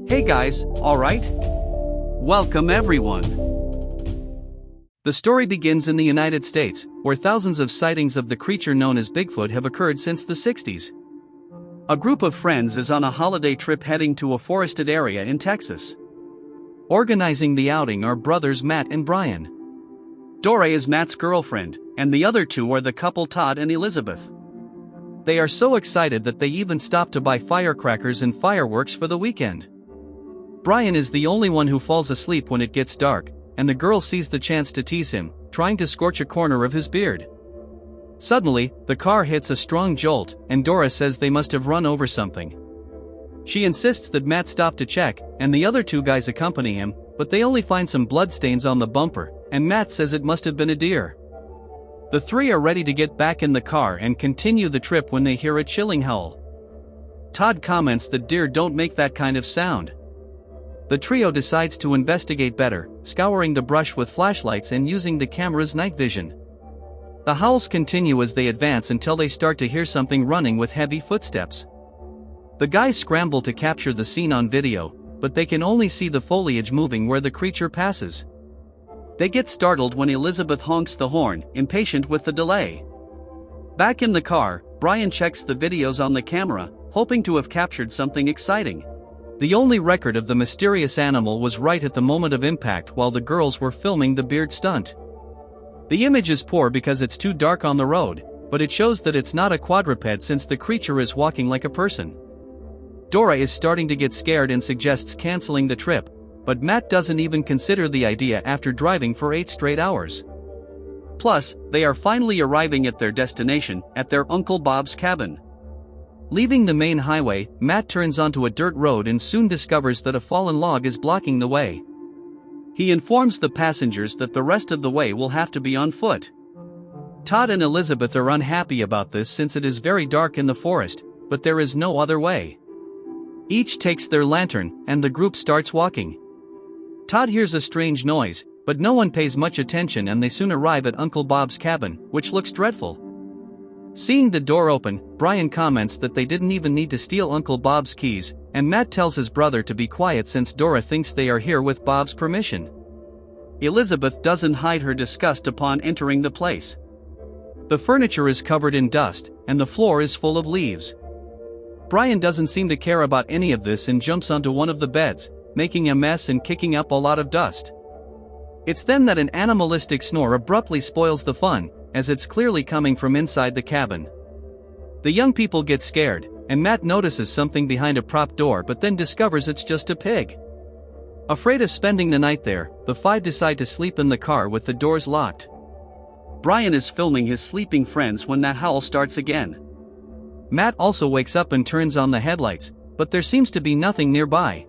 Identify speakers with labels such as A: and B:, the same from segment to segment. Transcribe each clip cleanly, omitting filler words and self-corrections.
A: Hey guys, alright? Welcome everyone. The story begins in the United States, where thousands of sightings of the creature known as Bigfoot have occurred since the 60s. A group of friends is on a holiday trip heading to a forested area in Texas. Organizing the outing are brothers Matt and Brian. Dora is Matt's girlfriend, and the other two are the couple Todd and Elizabeth. They are so excited that they even stop to buy firecrackers and fireworks for the weekend. Brian is the only one who falls asleep when it gets dark, and the girl sees the chance to tease him, trying to scorch a corner of his beard. Suddenly, the car hits a strong jolt, and Dora says they must have run over something. She insists that Matt stop to check, and the other two guys accompany him, but they only find some bloodstains on the bumper, and Matt says it must have been a deer. The three are ready to get back in the car and continue the trip when they hear a chilling howl. Todd comments that deer don't make that kind of sound. The trio decides to investigate better, scouring the brush with flashlights and using the camera's night vision. The howls continue as they advance until they start to hear something running with heavy footsteps. The guys scramble to capture the scene on video, but they can only see the foliage moving where the creature passes. They get startled when Elizabeth honks the horn, impatient with the delay. Back in the car, Brian checks the videos on the camera, hoping to have captured something exciting. The only record of the mysterious animal was right at the moment of impact while the girls were filming the beard stunt. The image is poor because it's too dark on the road, but it shows that it's not a quadruped since the creature is walking like a person. Dora is starting to get scared and suggests canceling the trip, but Matt doesn't even consider the idea after driving for 8 straight hours. Plus, they are finally arriving at their destination, at their Uncle Bob's cabin. Leaving the main highway, Matt turns onto a dirt road and soon discovers that a fallen log is blocking the way. He informs the passengers that the rest of the way will have to be on foot. Todd and Elizabeth are unhappy about this since it is very dark in the forest, but there is no other way. Each takes their lantern, and the group starts walking. Todd hears a strange noise, but no one pays much attention and they soon arrive at Uncle Bob's cabin, which looks dreadful. Seeing the door open, Brian comments that they didn't even need to steal Uncle Bob's keys, and Matt tells his brother to be quiet since Dora thinks they are here with Bob's permission. Elizabeth doesn't hide her disgust upon entering the place. The furniture is covered in dust, and the floor is full of leaves. Brian doesn't seem to care about any of this and jumps onto one of the beds, making a mess and kicking up a lot of dust. It's then that an animalistic snore abruptly spoils the fun, as it's clearly coming from inside the cabin. The young people get scared, and Matt notices something behind a prop door but then discovers it's just a pig. Afraid of spending the night there, the five decide to sleep in the car with the doors locked. Brian is filming his sleeping friends when that howl starts again. Matt also wakes up and turns on the headlights, but there seems to be nothing nearby.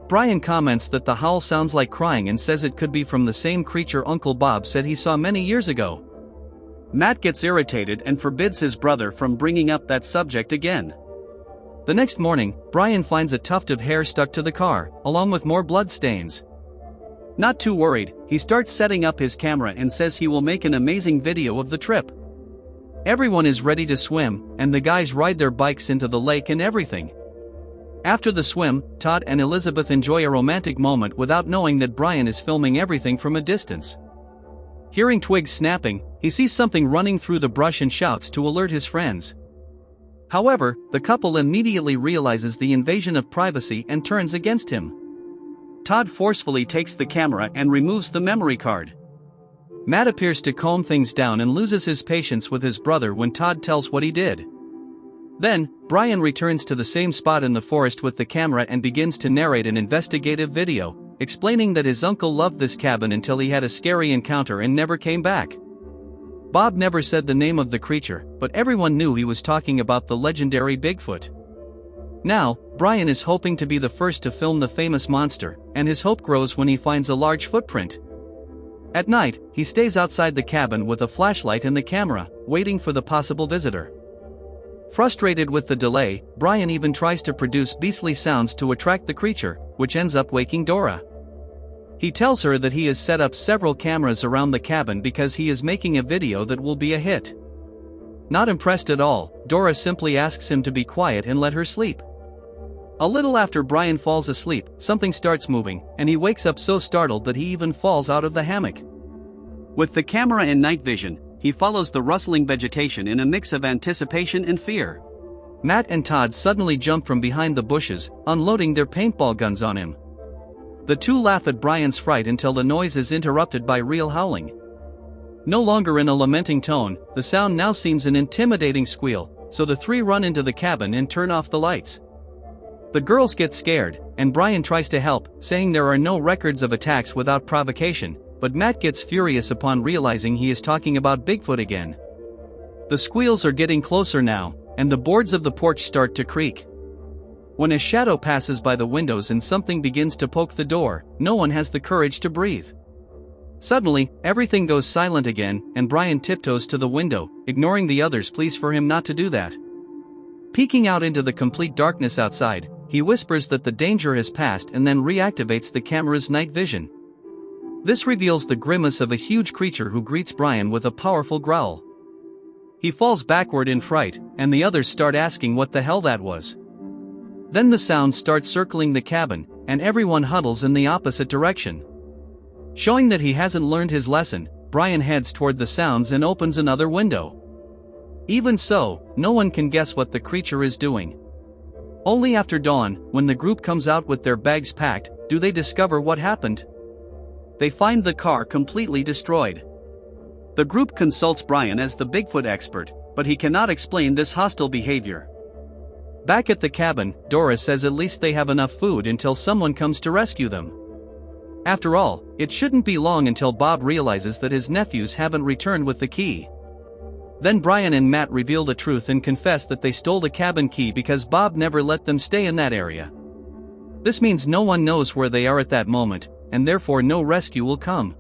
A: Brian comments that the howl sounds like crying and says it could be from the same creature Uncle Bob said he saw many years ago. Matt gets irritated and forbids his brother from bringing up that subject again. The next morning, Brian finds a tuft of hair stuck to the car, along with more blood stains. Not too worried, he starts setting up his camera and says he will make an amazing video of the trip. Everyone is ready to swim, and the guys ride their bikes into the lake and everything. After the swim, Todd and Elizabeth enjoy a romantic moment without knowing that Brian is filming everything from a distance. Hearing twigs snapping, he sees something running through the brush and shouts to alert his friends. However, the couple immediately realizes the invasion of privacy and turns against him. Todd forcefully takes the camera and removes the memory card. Matt appears to calm things down and loses his patience with his brother when Todd tells what he did. Then, Brian returns to the same spot in the forest with the camera and begins to narrate an investigative video, explaining that his uncle loved this cabin until he had a scary encounter and never came back. Bob never said the name of the creature, but everyone knew he was talking about the legendary Bigfoot. Now, Brian is hoping to be the first to film the famous monster, and his hope grows when he finds a large footprint. At night, he stays outside the cabin with a flashlight and the camera, waiting for the possible visitor. Frustrated with the delay, Brian even tries to produce beastly sounds to attract the creature, which ends up waking Dora. He tells her that he has set up several cameras around the cabin because he is making a video that will be a hit. Not impressed at all, Dora simply asks him to be quiet and let her sleep. A little after Brian falls asleep, something starts moving, and he wakes up so startled that he even falls out of the hammock. With the camera and night vision, he follows the rustling vegetation in a mix of anticipation and fear. Matt and Todd suddenly jump from behind the bushes, unloading their paintball guns on him. The two laugh at Brian's fright until the noise is interrupted by real howling. No longer in a lamenting tone, the sound now seems an intimidating squeal, so the three run into the cabin and turn off the lights. The girls get scared, and Brian tries to help, saying there are no records of attacks without provocation, but Matt gets furious upon realizing he is talking about Bigfoot again. The squeals are getting closer now, and the boards of the porch start to creak. When a shadow passes by the windows and something begins to poke the door, no one has the courage to breathe. Suddenly, everything goes silent again, and Brian tiptoes to the window, ignoring the others' pleas for him not to do that. Peeking out into the complete darkness outside, he whispers that the danger has passed and then reactivates the camera's night vision. This reveals the grimace of a huge creature who greets Brian with a powerful growl. He falls backward in fright, and the others start asking what the hell that was. Then the sounds start circling the cabin, and everyone huddles in the opposite direction. Showing that he hasn't learned his lesson, Brian heads toward the sounds and opens another window. Even so, no one can guess what the creature is doing. Only after dawn, when the group comes out with their bags packed, do they discover what happened. They find the car completely destroyed. The group consults Brian as the Bigfoot expert, but he cannot explain this hostile behavior. Back at the cabin, Dora says at least they have enough food until someone comes to rescue them. After all, it shouldn't be long until Bob realizes that his nephews haven't returned with the key. Then Brian and Matt reveal the truth and confess that they stole the cabin key because Bob never let them stay in that area. This means no one knows where they are at that moment, and therefore no rescue will come.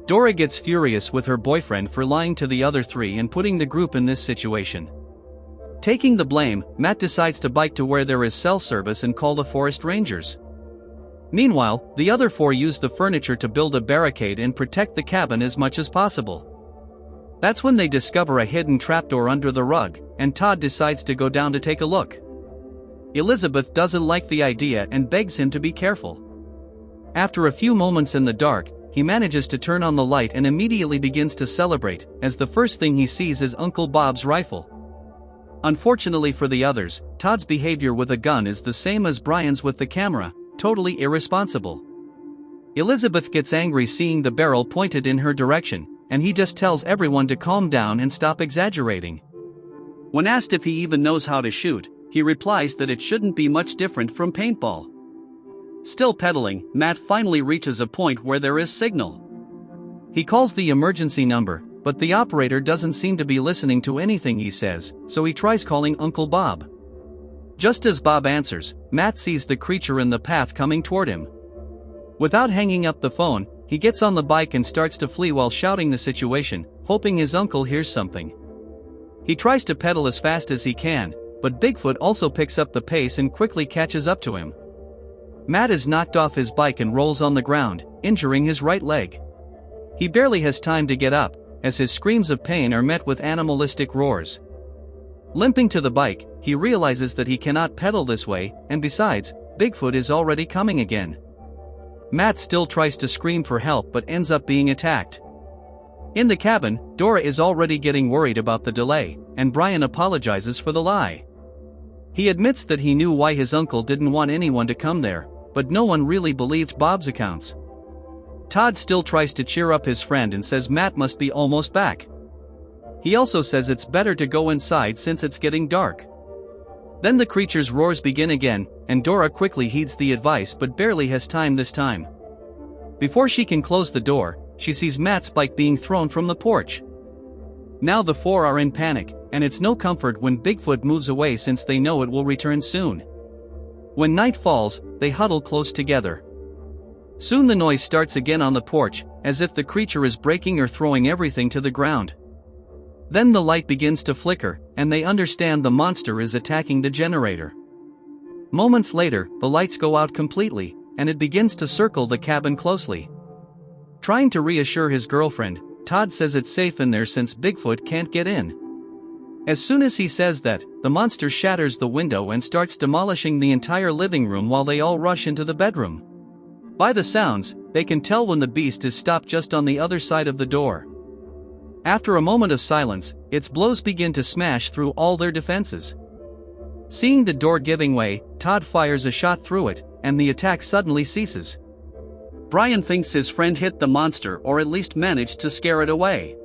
A: Dora gets furious with her boyfriend for lying to the other three and putting the group in this situation. Taking the blame, Matt decides to bike to where there is cell service and call the forest rangers. Meanwhile, the other four use the furniture to build a barricade and protect the cabin as much as possible. That's when they discover a hidden trapdoor under the rug, and Todd decides to go down to take a look. Elizabeth doesn't like the idea and begs him to be careful. After a few moments in the dark, he manages to turn on the light and immediately begins to celebrate, as the first thing he sees is Uncle Bob's rifle. Unfortunately for the others, Todd's behavior with a gun is the same as Brian's with the camera, totally irresponsible. Elizabeth gets angry seeing the barrel pointed in her direction, and he just tells everyone to calm down and stop exaggerating. When asked if he even knows how to shoot, he replies that it shouldn't be much different from paintball. Still pedaling, Matt finally reaches a point where there is signal. He calls the emergency number, but the operator doesn't seem to be listening to anything he says, so he tries calling Uncle Bob. Just as Bob answers, Matt sees the creature in the path coming toward him. Without hanging up the phone, he gets on the bike and starts to flee while shouting the situation, hoping his uncle hears something. He tries to pedal as fast as he can, but Bigfoot also picks up the pace and quickly catches up to him. Matt is knocked off his bike and rolls on the ground, injuring his right leg. He barely has time to get up, as his screams of pain are met with animalistic roars. Limping to the bike, he realizes that he cannot pedal this way, and besides, Bigfoot is already coming again. Matt still tries to scream for help but ends up being attacked. In the cabin, Dora is already getting worried about the delay, and Brian apologizes for the lie. He admits that he knew why his uncle didn't want anyone to come there, but no one really believed Bob's accounts. Todd still tries to cheer up his friend and says Matt must be almost back. He also says it's better to go inside since it's getting dark. Then the creature's roars begin again, and Dora quickly heeds the advice but barely has time this time. Before she can close the door, she sees Matt's bike being thrown from the porch. Now the four are in panic, and it's no comfort when Bigfoot moves away since they know it will return soon. When night falls, they huddle close together. Soon the noise starts again on the porch, as if the creature is breaking or throwing everything to the ground. Then the light begins to flicker, and they understand the monster is attacking the generator. Moments later, the lights go out completely, and it begins to circle the cabin closely. Trying to reassure his girlfriend, Todd says it's safe in there since Bigfoot can't get in. As soon as he says that, the monster shatters the window and starts demolishing the entire living room while they all rush into the bedroom. By the sounds, they can tell when the beast is stopped just on the other side of the door. After a moment of silence, its blows begin to smash through all their defenses. Seeing the door giving way, Todd fires a shot through it, and the attack suddenly ceases. Brian thinks his friend hit the monster or at least managed to scare it away.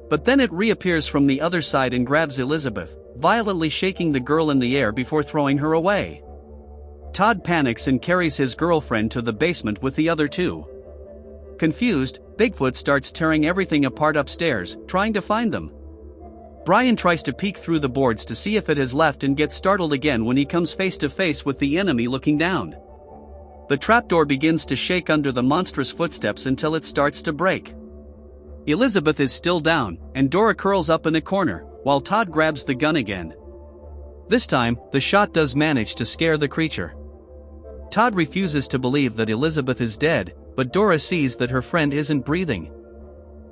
A: But then it reappears from the other side and grabs Elizabeth, violently shaking the girl in the air before throwing her away. Todd panics and carries his girlfriend to the basement with the other two. Confused, Bigfoot starts tearing everything apart upstairs, trying to find them. Brian tries to peek through the boards to see if it has left and gets startled again when he comes face to face with the enemy looking down. The trapdoor begins to shake under the monstrous footsteps until it starts to break. Elizabeth is still down, and Dora curls up in a corner, while Todd grabs the gun again. This time, the shot does manage to scare the creature. Todd refuses to believe that Elizabeth is dead, but Dora sees that her friend isn't breathing.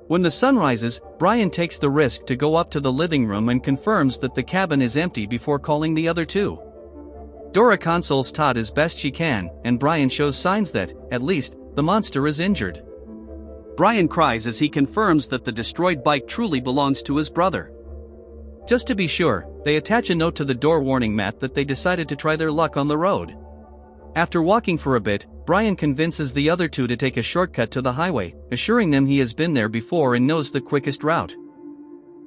A: When the sun rises, Brian takes the risk to go up to the living room and confirms that the cabin is empty before calling the other two. Dora consoles Todd as best she can, and Brian shows signs that, at least, the monster is injured. Brian cries as he confirms that the destroyed bike truly belongs to his brother. Just to be sure, they attach a note to the door warning mat that they decided to try their luck on the road. After walking for a bit, Brian convinces the other two to take a shortcut to the highway, assuring them he has been there before and knows the quickest route.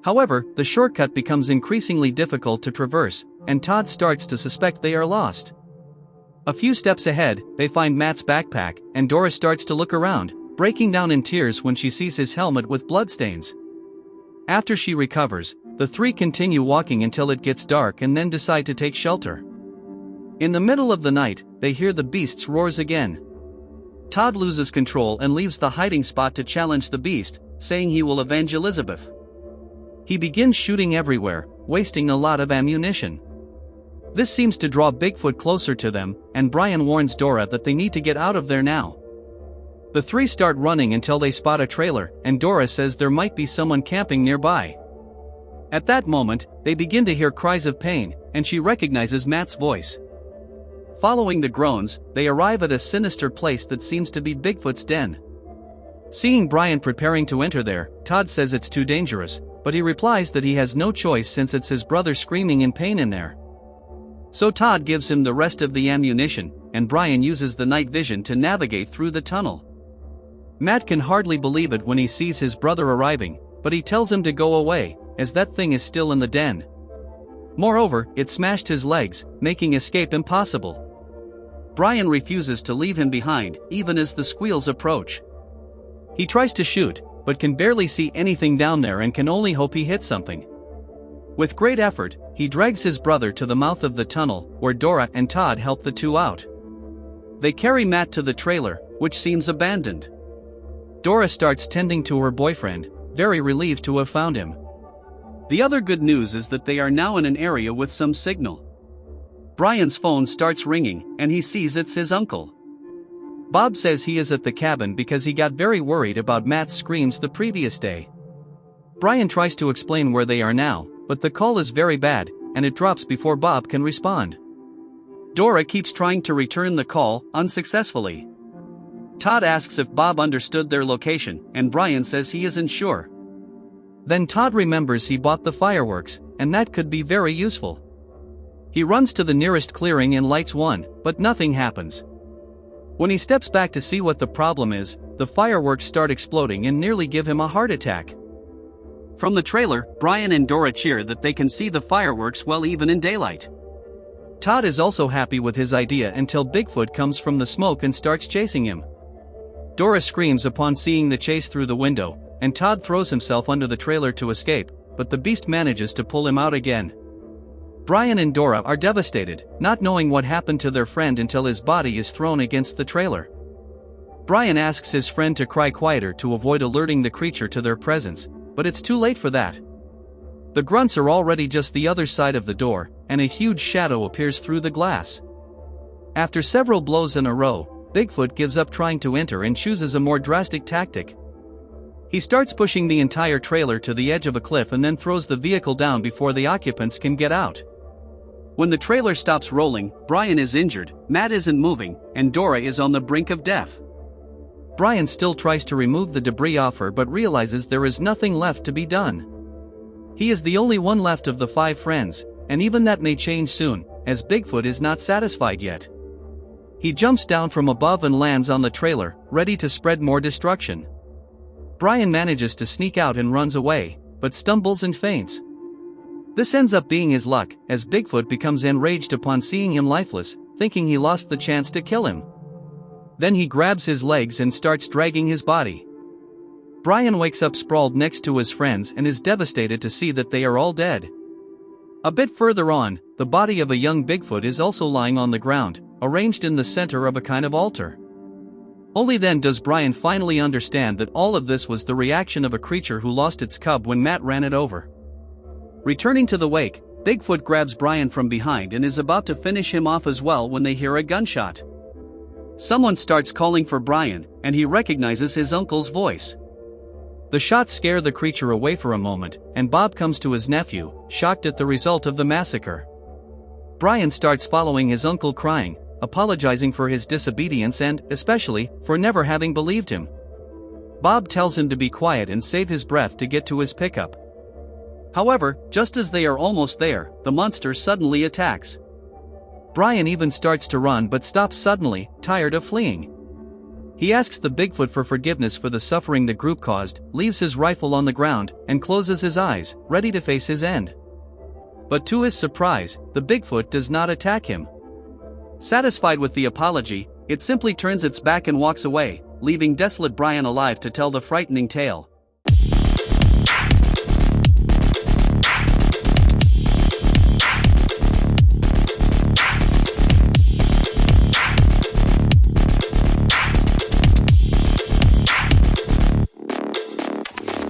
A: However, the shortcut becomes increasingly difficult to traverse, and Todd starts to suspect they are lost. A few steps ahead, they find Matt's backpack, and Dora starts to look around, breaking down in tears when she sees his helmet with bloodstains. After she recovers, the three continue walking until it gets dark and then decide to take shelter. In the middle of the night, they hear the beast's roars again. Todd loses control and leaves the hiding spot to challenge the beast, saying he will avenge Elizabeth. He begins shooting everywhere, wasting a lot of ammunition. This seems to draw Bigfoot closer to them, and Brian warns Dora that they need to get out of there now. The three start running until they spot a trailer, and Dora says there might be someone camping nearby. At that moment, they begin to hear cries of pain, and she recognizes Matt's voice. Following the groans, they arrive at a sinister place that seems to be Bigfoot's den. Seeing Brian preparing to enter there, Todd says it's too dangerous, but he replies that he has no choice since it's his brother screaming in pain in there. So Todd gives him the rest of the ammunition, and Brian uses the night vision to navigate through the tunnel. Matt can hardly believe it when he sees his brother arriving, but he tells him to go away, as that thing is still in the den. Moreover, it smashed his legs, making escape impossible. Brian refuses to leave him behind, even as the squeals approach. He tries to shoot, but can barely see anything down there and can only hope he hits something. With great effort, he drags his brother to the mouth of the tunnel, where Dora and Todd help the two out. They carry Matt to the trailer, which seems abandoned. Dora starts tending to her boyfriend, very relieved to have found him. The other good news is that they are now in an area with some signal. Brian's phone starts ringing, and he sees it's his uncle. Bob says he is at the cabin because he got very worried about Matt's screams the previous day. Brian tries to explain where they are now, but the call is very bad, and it drops before Bob can respond. Dora keeps trying to return the call, unsuccessfully. Todd asks if Bob understood their location, and Brian says he isn't sure. Then Todd remembers he bought the fireworks, and that could be very useful. He runs to the nearest clearing and lights one, but nothing happens. When he steps back to see what the problem is, the fireworks start exploding and nearly give him a heart attack. From the trailer, Brian and Dora cheer that they can see the fireworks well even in daylight. Todd is also happy with his idea until Bigfoot comes from the smoke and starts chasing him. Dora screams upon seeing the chase through the window, and Todd throws himself under the trailer to escape, but the beast manages to pull him out again. Brian and Dora are devastated, not knowing what happened to their friend until his body is thrown against the trailer. Brian asks his friend to cry quieter to avoid alerting the creature to their presence, but it's too late for that. The grunts are already just the other side of the door, and a huge shadow appears through the glass. After several blows in a row, Bigfoot gives up trying to enter and chooses a more drastic tactic. He starts pushing the entire trailer to the edge of a cliff and then throws the vehicle down before the occupants can get out. When the trailer stops rolling, Brian is injured, Matt isn't moving, and Dora is on the brink of death. Brian still tries to remove the debris off her but realizes there is nothing left to be done. He is the only one left of the 5 friends, and even that may change soon, as Bigfoot is not satisfied yet. He jumps down from above and lands on the trailer, ready to spread more destruction. Brian manages to sneak out and runs away, but stumbles and faints. This ends up being his luck, as Bigfoot becomes enraged upon seeing him lifeless, thinking he lost the chance to kill him. Then he grabs his legs and starts dragging his body. Brian wakes up sprawled next to his friends and is devastated to see that they are all dead. A bit further on, the body of a young Bigfoot is also lying on the ground, arranged in the center of a kind of altar. Only then does Brian finally understand that all of this was the reaction of a creature who lost its cub when Matt ran it over. Returning to the wake, Bigfoot grabs Brian from behind and is about to finish him off as well when they hear a gunshot. Someone starts calling for Brian, and he recognizes his uncle's voice. The shots scare the creature away for a moment, and Bob comes to his nephew, shocked at the result of the massacre. Brian starts following his uncle crying, apologizing for his disobedience and, especially, for never having believed him. Bob tells him to be quiet and save his breath to get to his pickup. However, just as they are almost there, the monster suddenly attacks. Brian even starts to run but stops suddenly, tired of fleeing. He asks the Bigfoot for forgiveness for the suffering the group caused, leaves his rifle on the ground, and closes his eyes, ready to face his end. But to his surprise, the Bigfoot does not attack him. Satisfied with the apology, it simply turns its back and walks away, leaving desolate Brian alive to tell the frightening tale.